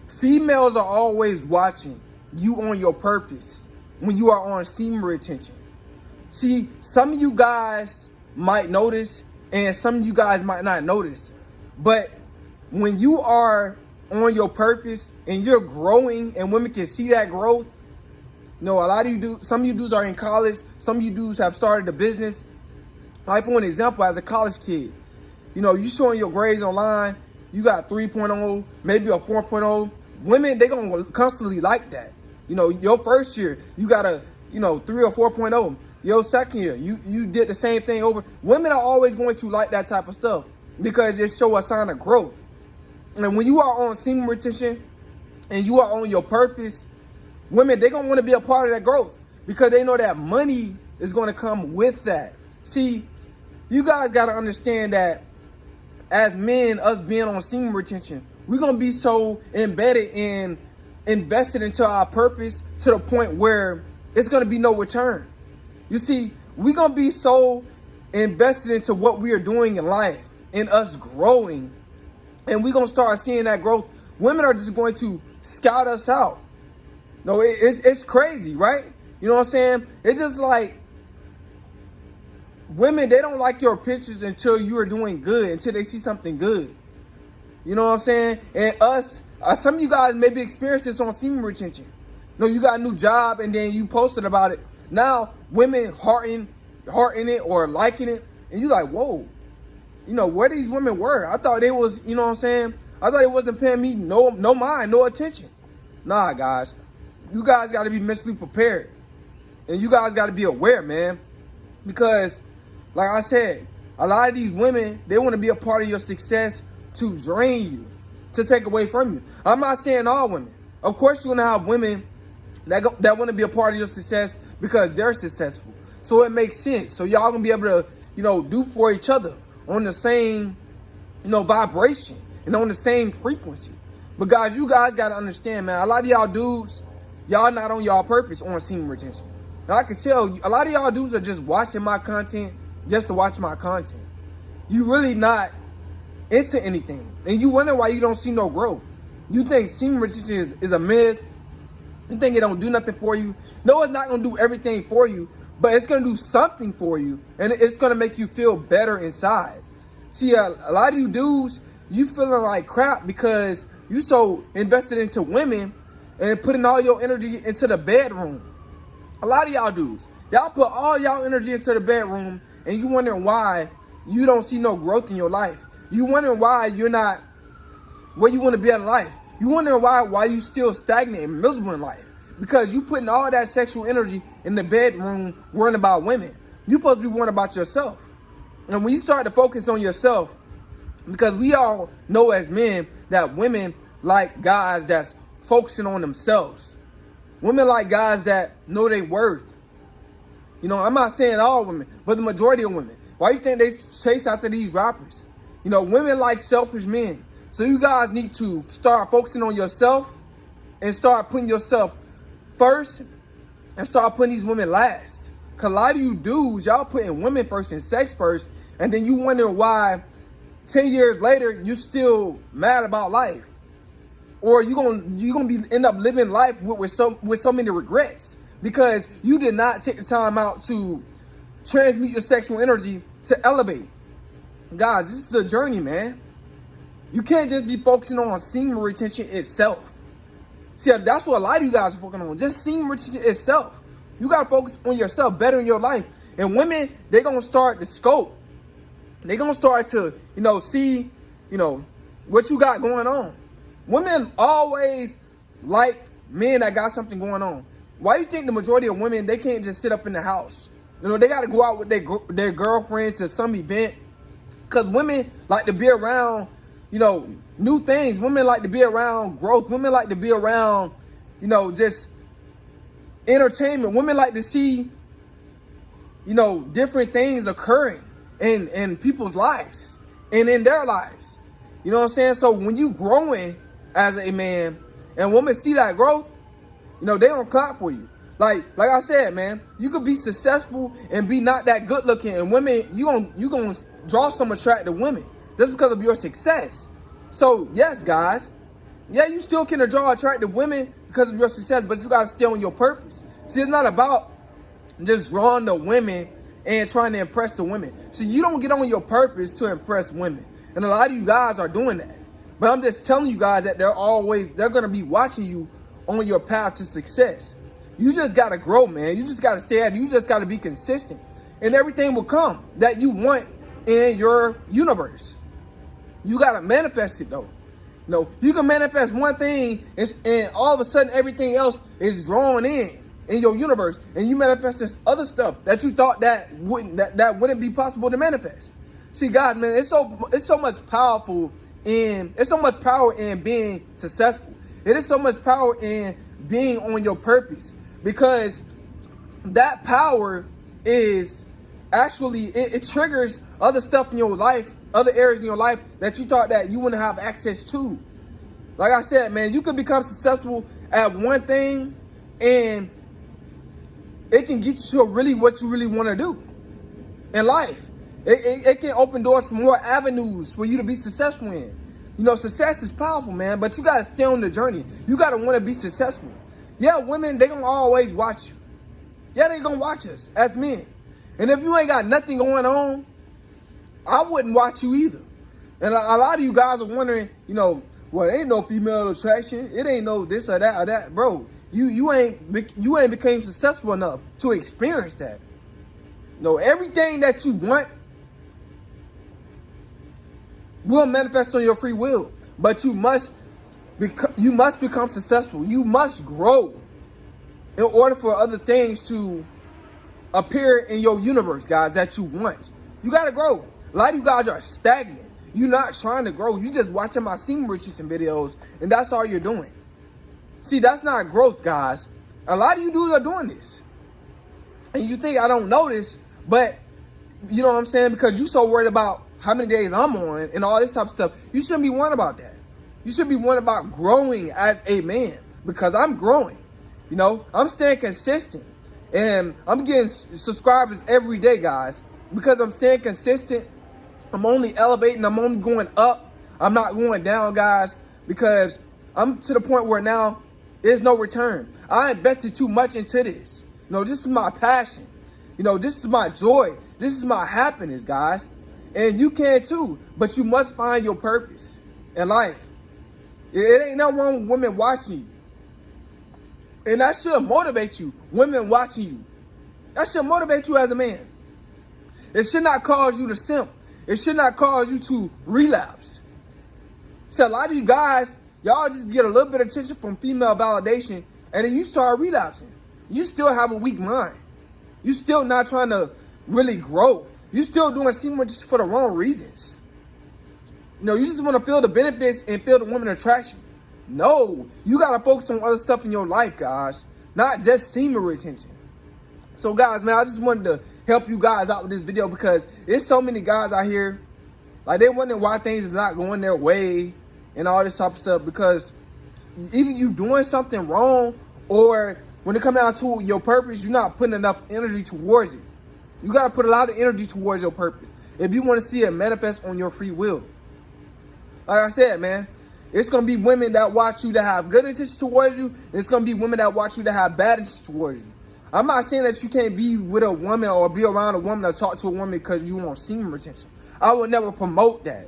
Females are always watching you on your purpose when you are on semen retention. See, some of you guys might notice and some of you guys might not notice. But when you are on your purpose and you're growing and women can see that growth, a lot of you do. Some of you dudes are in college. Some of you dudes have started a business. Like for an example, as a college kid, you showing your grades online. You got 3.0, maybe a 4.0. Women, they gonna constantly like that. Your first year, you got a 3 or 4.0. Your second year, you did the same thing over. Women are always going to like that type of stuff because it shows a sign of growth. And when you are on semen retention and you are on your purpose, women, they're going to want to be a part of that growth because they know that money is going to come with that. See, you guys got to understand that as men, us being on semen retention, we're going to be so embedded and invested into our purpose to the point where it's going to be no return. You see, we're going to be so invested into what we are doing in life and us growing, and we're going to start seeing that growth. Women are just going to scout us out. No, it's crazy, right? You know what I'm saying? It's just like women, they don't like your pictures until you are doing good, until they see something good. You know what I'm saying? And some of you guys maybe experienced this on semen retention. You got a new job and then you posted about it. Now, women hearting it or liking it. And you like, whoa, where these women were. I thought they was, you know what I'm saying? I thought it wasn't paying me no mind, no attention. Nah, guys. You guys got to be mentally prepared. And you guys got to be aware, man. Because, like I said, a lot of these women, they want to be a part of your success to drain you, to take away from you. I'm not saying all women. Of course, you're going to have women that want to be a part of your success because they're successful. So it makes sense. So y'all going to be able to, do for each other on the same, vibration and on the same frequency. But guys, you guys got to understand, man, a lot of y'all dudes, y'all not on y'all purpose on semen retention. Now, I can tell a lot of y'all dudes are just watching my content just to watch my content. You really not into anything. And you wonder why you don't see no growth. You think semen retention is a myth. You think it don't do nothing for you. No, it's not going to do everything for you, but it's going to do something for you. And it's going to make you feel better inside. See, a lot of you dudes, you feeling like crap because you so invested into women and putting all your energy into the bedroom. A lot of y'all dudes, y'all put all y'all energy into the bedroom and you wondering why you don't see no growth in your life. You wondering why you're not where you want to be in life. You wondering why you still stagnant and miserable in life. Because you putting all that sexual energy in the bedroom worrying about women. You're supposed to be worrying about yourself. And when you start to focus on yourself, because we all know as men that women like guys that's focusing on themselves. Women like guys that know their worth. I'm not saying all women, but the majority of women. Why you think they chase after these rappers? Women like selfish men. So you guys need to start focusing on yourself and start putting yourself first and start putting these women last. Because a lot of you dudes, y'all putting women first and sex first, and then you wonder why 10 years later you still mad about life. Or you're gonna end up living life with so many regrets because you did not take the time out to transmute your sexual energy to elevate. Guys, this is a journey, man. You can't just be focusing on semen retention itself. See, that's what a lot of you guys are focusing on. Just semen retention itself. You got to focus on yourself, better in your life. And women, they're going to start to scope. They're going to start to, see, what you got going on. Women always like men that got something going on. Why you think the majority of women, they can't just sit up in the house? They got to go out with their girlfriend to some event. Because women like to be around, new things. Women like to be around growth. Women like to be around, just entertainment. Women like to see, different things occurring in people's lives and in their lives. You know what I'm saying? So when you growing as a man and women see that growth, they gonna clap for you. Like I said, man, you could be successful and be not that good looking, and women, you gonna draw some attractive women just because of your success. So yes, guys, Yeah, you still can draw attractive women because of your success, but you got to stay on your purpose. See, it's not about just drawing the women and trying to impress the women. So you don't get on your purpose to impress women. And a lot of you guys are doing that. But I'm just telling you guys that they're going to be watching you on your path to success. You just got to grow, man. You just got to stay at it. You just got to be consistent. And everything will come that you want in your universe. You got to manifest it, though. No, you can manifest one thing and all of a sudden everything else is drawn in your universe, and you manifest this other stuff that you thought that wouldn't be possible to manifest. See, guys, man, it's so much power in being successful. It is so much power in being on your purpose, because that power is actually it triggers other stuff in your life, other areas in your life that you thought that you wouldn't have access to. Like I said, man, you could become successful at one thing, and it can get you to really what you really want to do in life. It can open doors for more avenues for you to be successful in. You know, success is powerful, man, but you got to stay on the journey. You got to want to be successful. Yeah, women, they going to always watch you. Yeah, they going to watch us as men. And if you ain't got nothing going on, I wouldn't watch you either. And a lot of you guys are wondering, you know, well, ain't no female attraction. It ain't no this or that or that. Bro, you ain't became successful enough to experience that. No, everything that you want will manifest on your free will. But you must become successful. You must grow in order for other things to appear in your universe, guys, that you want. You got to grow. A lot of you guys are stagnant. You're not trying to grow. You just watching my semen retention videos, and that's all you're doing. See, that's not growth, guys. A lot of you dudes are doing this. And you think I don't know this, but you know what I'm saying? Because you're so worried about how many days I'm on and all this type of stuff. You shouldn't be worried about that. You should be worried about growing as a man, because I'm growing. You know, I'm staying consistent. And I'm getting subscribers every day, guys, because I'm staying consistent. I'm only elevating. I'm only going up. I'm not going down, guys, because I'm to the point where now there's no return. I invested too much into this. You know, this is my passion. You know, this is my joy. This is my happiness, guys. And you can too, but you must find your purpose in life. It ain't no wrong with women watching you. And that should motivate you, women watching you. That should motivate you as a man. It should not cause you to simp. It should not cause you to relapse. So a lot of you guys, y'all just get a little bit of attention from female validation, and then you start relapsing. You still have a weak mind. You still not trying to really grow. You still doing semen just for the wrong reasons. You know, you just want to feel the benefits and feel the woman attraction. No, you got to focus on other stuff in your life, guys. Not just semen retention. So, guys, man, I just wanted to help you guys out with this video, because there's so many guys out here, like, they wondering why things is not going their way and all this type of stuff, because either you doing something wrong, or when it comes down to your purpose, you're not putting enough energy towards it. You got to put a lot of energy towards your purpose if you want to see it manifest on your free will. Like I said, man, it's going to be women that watch you that have good intentions towards you, and it's going to be women that watch you that have bad intentions towards you. I'm not saying that you can't be with a woman or be around a woman or talk to a woman because you want semen retention. I would never promote that,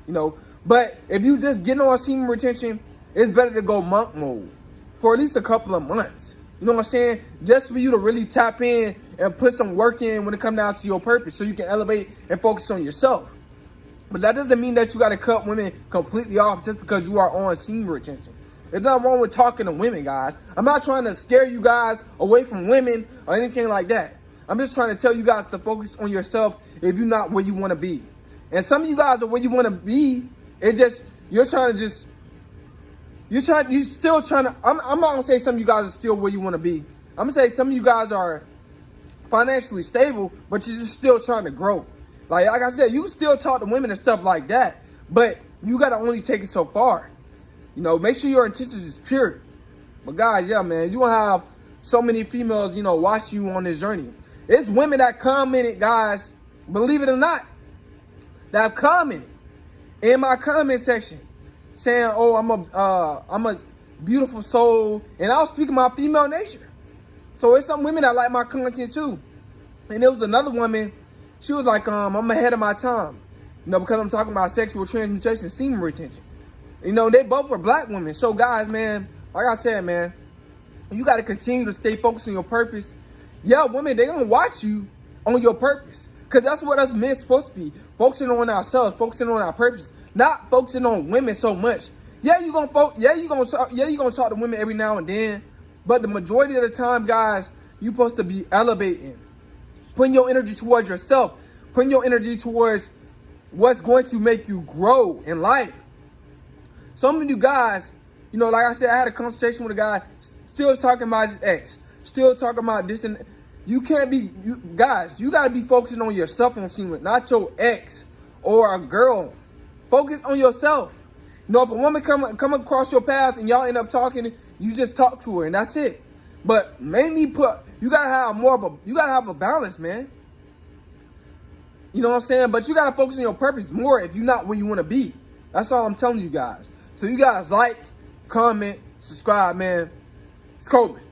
you know. But if you just getting on semen retention, it's better to go monk mode for at least a couple of months. You know what I'm saying? Just for you to really tap in and put some work in when it comes down to your purpose, so you can elevate and focus on yourself. But that doesn't mean that you got to cut women completely off just because you are on semen retention. There's nothing wrong with talking to women, guys. I'm not trying to scare you guys away from women or anything like that. I'm just trying to tell you guys to focus on yourself if you're not where you want to be. And some of you guys are where you want to be. It's just, you're still trying to, I'm not going to say some of you guys are still where you want to be. I'm going to say some of you guys are financially stable, but you're just still trying to grow. Like I said, you can still talk to women and stuff like that, but you got to only take it so far. You know, make sure your intentions is pure. But guys, yeah, man, you gonna have so many females, you know, watching you on this journey. It's women that commented, guys, believe it or not, that have commented in my comment section saying, oh, I'm a beautiful soul, and I was speaking my female nature. So it's some women that like my content too. And there was another woman, she was like, I'm ahead of my time, you know, because I'm talking about sexual transmutation, semen retention. You know, they both were black women. So guys, man, like I said, man, you got to continue to stay focused on your purpose. Yeah, women, they're going to watch you on your purpose. Because that's what us men supposed to be. Focusing on ourselves, focusing on our purpose. Not focusing on women so much. Yeah, you're going to talk to women every now and then. But the majority of the time, guys, you're supposed to be elevating. Putting your energy towards yourself. Putting your energy towards what's going to make you grow in life. Some of you guys, you know, like I said, I had a conversation with a guy still talking about his ex. Still talking about this and you can't be, guys, you got to be focusing on yourself on Semen, not your ex or a girl. Focus on yourself. You know, if a woman come across your path and y'all end up talking, you just talk to her and that's it. But mainly you got to have a balance, man. You know what I'm saying? But you got to focus on your purpose more if you're not where you want to be. That's all I'm telling you guys. So you guys like, comment, subscribe, man. It's Semen.